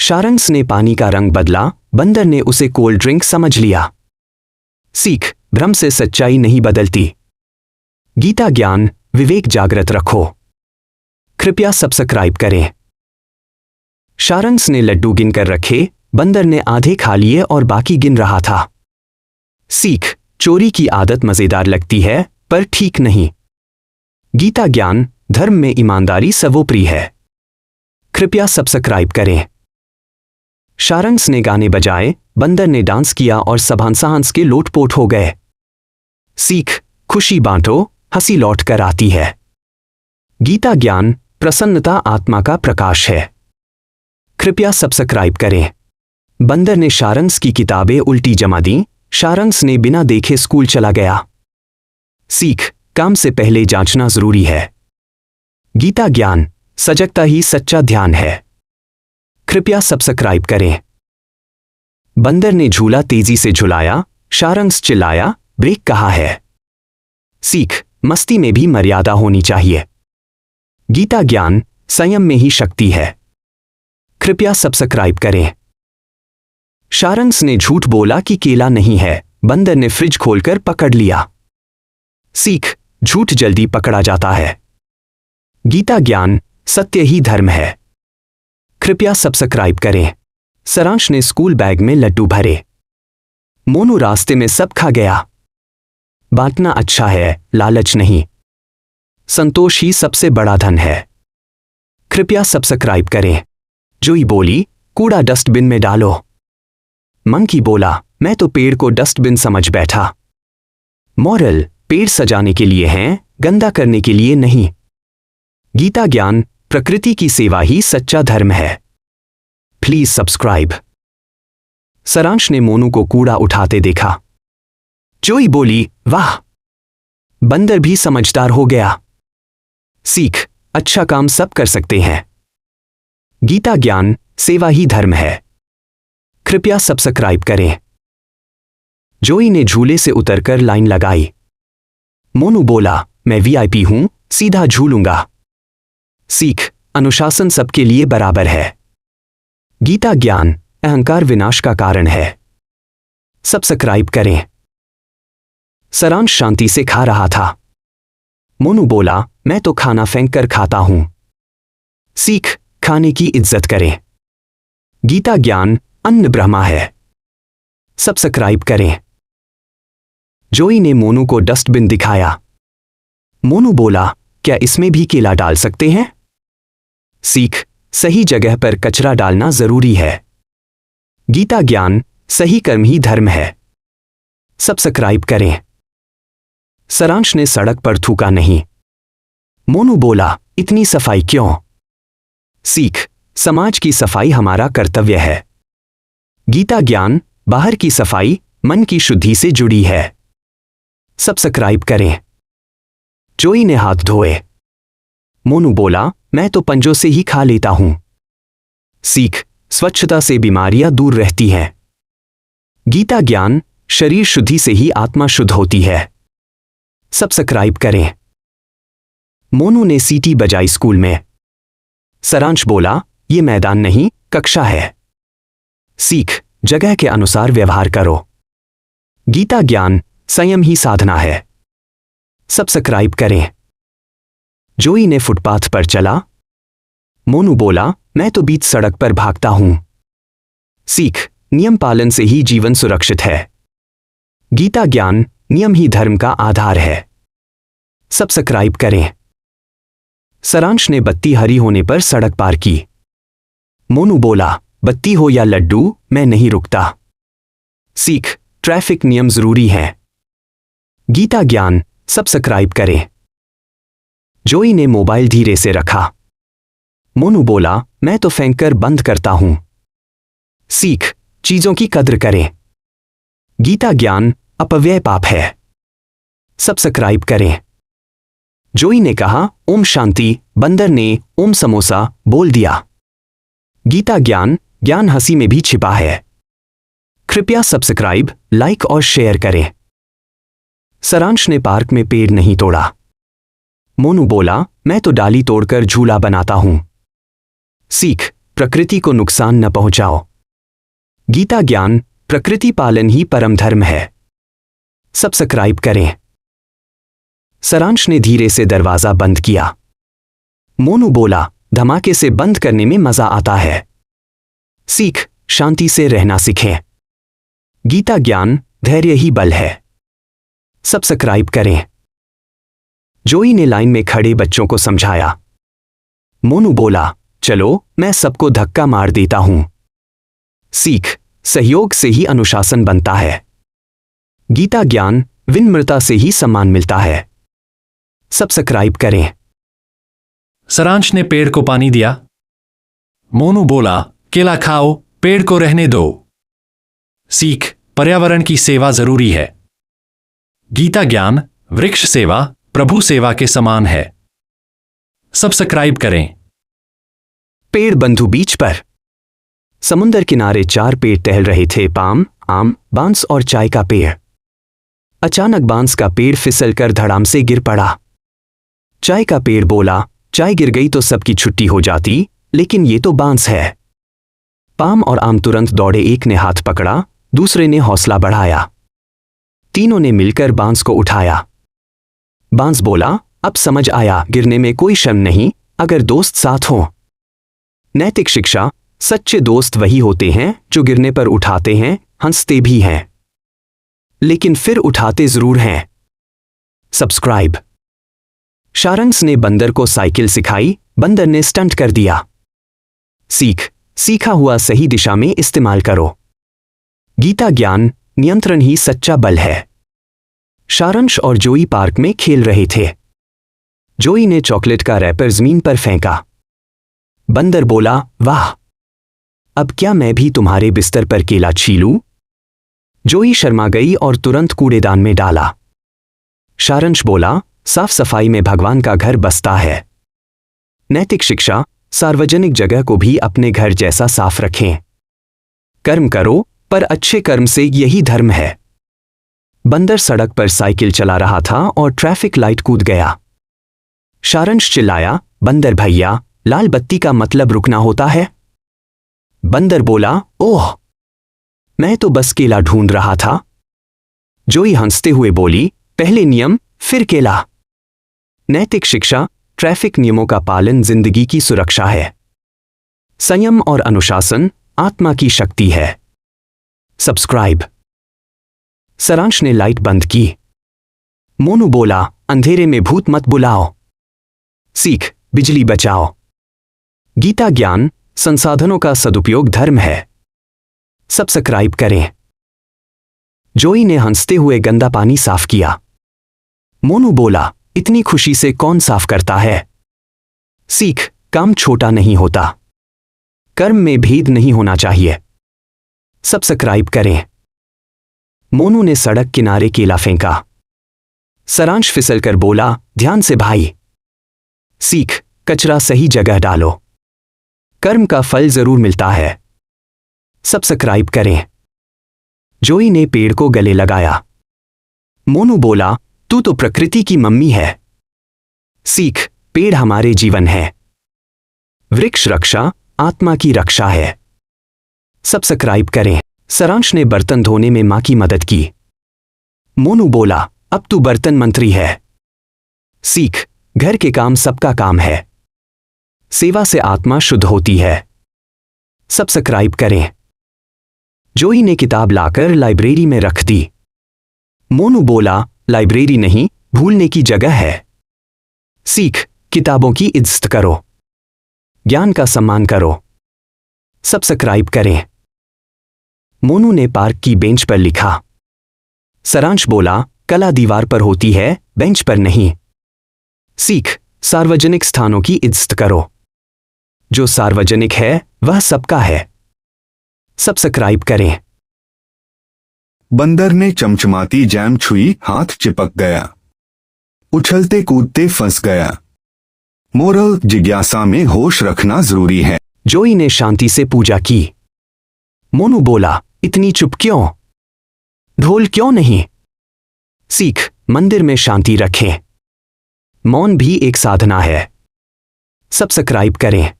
सारंश ने पानी का रंग बदला, बंदर ने उसे कोल्ड ड्रिंक समझ लिया। सीख, भ्रम से सच्चाई नहीं बदलती। गीता ज्ञान, विवेक जागृत रखो। कृपया सब्सक्राइब करें। सारंश ने लड्डू गिनकर रखे, बंदर ने आधे खा लिए और बाकी गिन रहा था। सीख, चोरी की आदत मजेदार लगती है पर ठीक नहीं। गीता ज्ञान, धर्म में ईमानदारी सर्वोपरि है। कृपया सब्सक्राइब करें। सारंश ने गाने बजाए, बंदर ने डांस किया और सब हंस के लोटपोट हो गए। सीख, खुशी बांटो, हंसी लौट कर आती है। गीता ज्ञान, प्रसन्नता आत्मा का प्रकाश है। कृपया सब्सक्राइब करें। बंदर ने सारंश की किताबें उल्टी जमा दी, सारंश ने बिना देखे स्कूल चला गया। सीख, काम से पहले जांचना जरूरी है। गीता ज्ञान, सजगता ही सच्चा ध्यान है। कृपया सब्सक्राइब करें। बंदर ने झूला तेजी से झुलाया, सारंश चिल्लाया, ब्रेक कहाँ है? सीख, मस्ती में भी मर्यादा होनी चाहिए। गीता ज्ञान, संयम में ही शक्ति है। कृपया सब्सक्राइब करें। सारंश ने झूठ बोला कि केला नहीं है, बंदर ने फ्रिज खोलकर पकड़ लिया। सीख, झूठ जल्दी पकड़ा जाता है। गीता ज्ञान, सत्य ही धर्म है। कृपया सब्सक्राइब करें। सारांश ने स्कूल बैग में लड्डू भरे। मोनू रास्ते में सब खा गया। बांटना अच्छा है, लालच नहीं। संतोष ही सबसे बड़ा धन है। कृपया सब्सक्राइब करें। जोई बोली, कूड़ा डस्टबिन में डालो। मंकी बोला, मैं तो पेड़ को डस्टबिन समझ बैठा। मॉरल, पेड़ सजाने के लिए हैं, गंदा करने के लिए नहीं। गीता ज्ञान, प्रकृति की सेवा ही सच्चा धर्म है। Please subscribe. सारांश ने मोनू को कूड़ा उठाते देखा। जोई बोली, वाह, बंदर भी समझदार हो गया। सीख, अच्छा काम सब कर सकते हैं। गीता ज्ञान, सेवा ही धर्म है। कृपया सब्सक्राइब करें। जोई ने झूले से उतरकर लाइन लगाई। मोनू बोला, मैं वीआईपी हूं, सीधा झूलूंगा। सीख, अनुशासन सबके लिए बराबर है। गीता ज्ञान, अहंकार विनाश का कारण है। सब्सक्राइब करें। सारांश शांति से खा रहा था। मोनू बोला, मैं तो खाना फेंक कर खाता हूं। सीख, खाने की इज्जत करें। गीता ज्ञान, अन्न ब्रह्मा है। सब्सक्राइब करें। जोई ने मोनू को डस्टबिन दिखाया। मोनू बोला, क्या इसमें भी केला डाल सकते हैं? सीख, सही जगह पर कचरा डालना जरूरी है। गीता ज्ञान, सही कर्म ही धर्म है। सब्सक्राइब करें। सारांश ने सड़क पर थूका नहीं। मोनू बोला, इतनी सफाई क्यों? सीख, समाज की सफाई हमारा कर्तव्य है। गीता ज्ञान, बाहर की सफाई मन की शुद्धि से जुड़ी है। सब्सक्राइब करें। जोई ने हाथ धोए। मोनू बोला, मैं तो पंजों से ही खा लेता हूं। सीख, स्वच्छता से बीमारियां दूर रहती हैं। गीता ज्ञान, शरीर शुद्धि से ही आत्मा शुद्ध होती है। सब्सक्राइब करें। मोनू ने सीटी बजाई स्कूल में। सारांश बोला, यह मैदान नहीं, कक्षा है। सीख, जगह के अनुसार व्यवहार करो। गीता ज्ञान, संयम ही साधना है। सब्सक्राइब करें। जोई ने फुटपाथ पर चला। मोनू बोला, मैं तो बीच सड़क पर भागता हूं। सीख, नियम पालन से ही जीवन सुरक्षित है। गीता ज्ञान, नियम ही धर्म का आधार है। सब्सक्राइब करें। सारांश ने बत्ती हरी होने पर सड़क पार की। मोनू बोला, बत्ती हो या लड्डू, मैं नहीं रुकता। सीख, ट्रैफिक नियम जरूरी हैं। गीता ज्ञान, सब्सक्राइब करें। जोई ने मोबाइल धीरे से रखा। मोनू बोला, मैं तो फेंककर बंद करता हूं। सीख, चीजों की कद्र करें। गीता ज्ञान, अपव्यय पाप है। सब्सक्राइब करें। जोई ने कहा, ओम शांति, बंदर ने ओम समोसा बोल दिया। गीता ज्ञान, ज्ञान हंसी में भी छिपा है। कृपया सब्सक्राइब, लाइक और शेयर करें। सारांश ने पार्क में पेड़ नहीं तोड़ा। मोनू बोला, मैं तो डाली तोड़कर झूला बनाता हूं। सीख, प्रकृति को नुकसान न पहुंचाओ। गीता ज्ञान, प्रकृति पालन ही परम धर्म है। सब्सक्राइब करें। सारांश ने धीरे से दरवाजा बंद किया। मोनू बोला, धमाके से बंद करने में मजा आता है। सीख, शांति से रहना सीखें। गीता ज्ञान, धैर्य ही बल है। सब्सक्राइब करें। जोई ने लाइन में खड़े बच्चों को समझाया। मोनू बोला, चलो मैं सबको धक्का मार देता हूं। सीख, सहयोग से ही अनुशासन बनता है। गीता ज्ञान, विनम्रता से ही सम्मान मिलता है। सब्सक्राइब करें। सारांश ने पेड़ को पानी दिया। मोनू बोला, केला खाओ, पेड़ को रहने दो। सीख, पर्यावरण की सेवा जरूरी है। गीता ज्ञान, वृक्ष सेवा प्रभु सेवा के समान है। सब्सक्राइब करें। पेड़ बंधु बीच पर। समुंदर किनारे 4 पेड़ टहल रहे थे, पाम, आम, बांस और चाय का पेड़। अचानक बांस का पेड़ फिसलकर धड़ाम से गिर पड़ा। चाय का पेड़ बोला, चाय गिर गई तो सबकी छुट्टी हो जाती, लेकिन ये तो बांस है। पाम और आम तुरंत दौड़े, एक ने हाथ पकड़ा, दूसरे ने हौसला बढ़ाया। तीनों ने मिलकर बांस को उठाया। बांस बोला, अब समझ आया, गिरने में कोई शर्म नहीं, अगर दोस्त साथ हो। नैतिक शिक्षा, सच्चे दोस्त वही होते हैं जो गिरने पर उठाते हैं, हंसते भी हैं, लेकिन फिर उठाते जरूर हैं। सब्सक्राइब। सारंश ने बंदर को साइकिल सिखाई, बंदर ने स्टंट कर दिया। सीख, सीखा हुआ सही दिशा में इस्तेमाल करो। गीता ज्ञान, नियंत्रण ही सच्चा बल है। सारंश और जोई पार्क में खेल रहे थे। जोई ने चॉकलेट का रैपर जमीन पर फेंका। बंदर बोला, वाह, अब क्या मैं भी तुम्हारे बिस्तर पर केला छीलूं? जोई शर्मा गई और तुरंत कूड़ेदान में डाला। सारंश बोला, साफ सफाई में भगवान का घर बसता है। नैतिक शिक्षा, सार्वजनिक जगह को भी अपने घर जैसा साफ रखें। कर्म करो, पर अच्छे कर्म से, यही धर्म है। बंदर सड़क पर साइकिल चला रहा था और ट्रैफिक लाइट कूद गया। सारंश चिल्लाया, बंदर भैया, लाल बत्ती का मतलब रुकना होता है। बंदर बोला, ओह, मैं तो बस केला ढूंढ रहा था। जोई हंसते हुए बोली, पहले नियम फिर केला। नैतिक शिक्षा, ट्रैफिक नियमों का पालन जिंदगी की सुरक्षा है। संयम और अनुशासन आत्मा की शक्ति है। सब्सक्राइब। सारांश ने लाइट बंद की। मोनू बोला, अंधेरे में भूत मत बुलाओ। सीख, बिजली बचाओ। गीता ज्ञान, संसाधनों का सदुपयोग धर्म है। सब्सक्राइब करें। जोई ने हंसते हुए गंदा पानी साफ किया। मोनू बोला, इतनी खुशी से कौन साफ करता है? सीख, काम छोटा नहीं होता। कर्म में भेद नहीं होना चाहिए। सब्सक्राइब करें। मोनू ने सड़क किनारे केला फेंका। सारांश फिसलकर बोला, ध्यान से भाई। सीख, कचरा सही जगह डालो। कर्म का फल जरूर मिलता है। सब्सक्राइब करें। जोई ने पेड़ को गले लगाया। मोनू बोला, तू तो प्रकृति की मम्मी है। सीख, पेड़ हमारे जीवन है। वृक्ष रक्षा आत्मा की रक्षा है। सब्सक्राइब करें। सारांश ने बर्तन धोने में मां की मदद की। मोनू बोला, अब तू बर्तन मंत्री है। सीख, घर के काम सबका काम है। सेवा से आत्मा शुद्ध होती है। सब्सक्राइब करें। जोई ने किताब लाकर लाइब्रेरी में रख दी। मोनू बोला, लाइब्रेरी नहीं, भूलने की जगह है। सीख, किताबों की इज्जत करो। ज्ञान का सम्मान करो। सब्सक्राइब करें। मोनू ने पार्क की बेंच पर लिखा। सारांश बोला, कला दीवार पर होती है, बेंच पर नहीं। सीख, सार्वजनिक स्थानों की इज्जत करो। जो सार्वजनिक है वह सबका है। सब्सक्राइब करें। बंदर ने चमचमाती जैम छुई, हाथ चिपक गया। उछलते कूदते फंस गया। मोरल, जिज्ञासा में होश रखना जरूरी है। जोई ने शांति से पूजा की। मोनू बोला, इतनी चुप क्यों? ढोल क्यों नहीं? सीख, मंदिर में शांति रखें। मौन भी एक साधना है। सब्सक्राइब करें।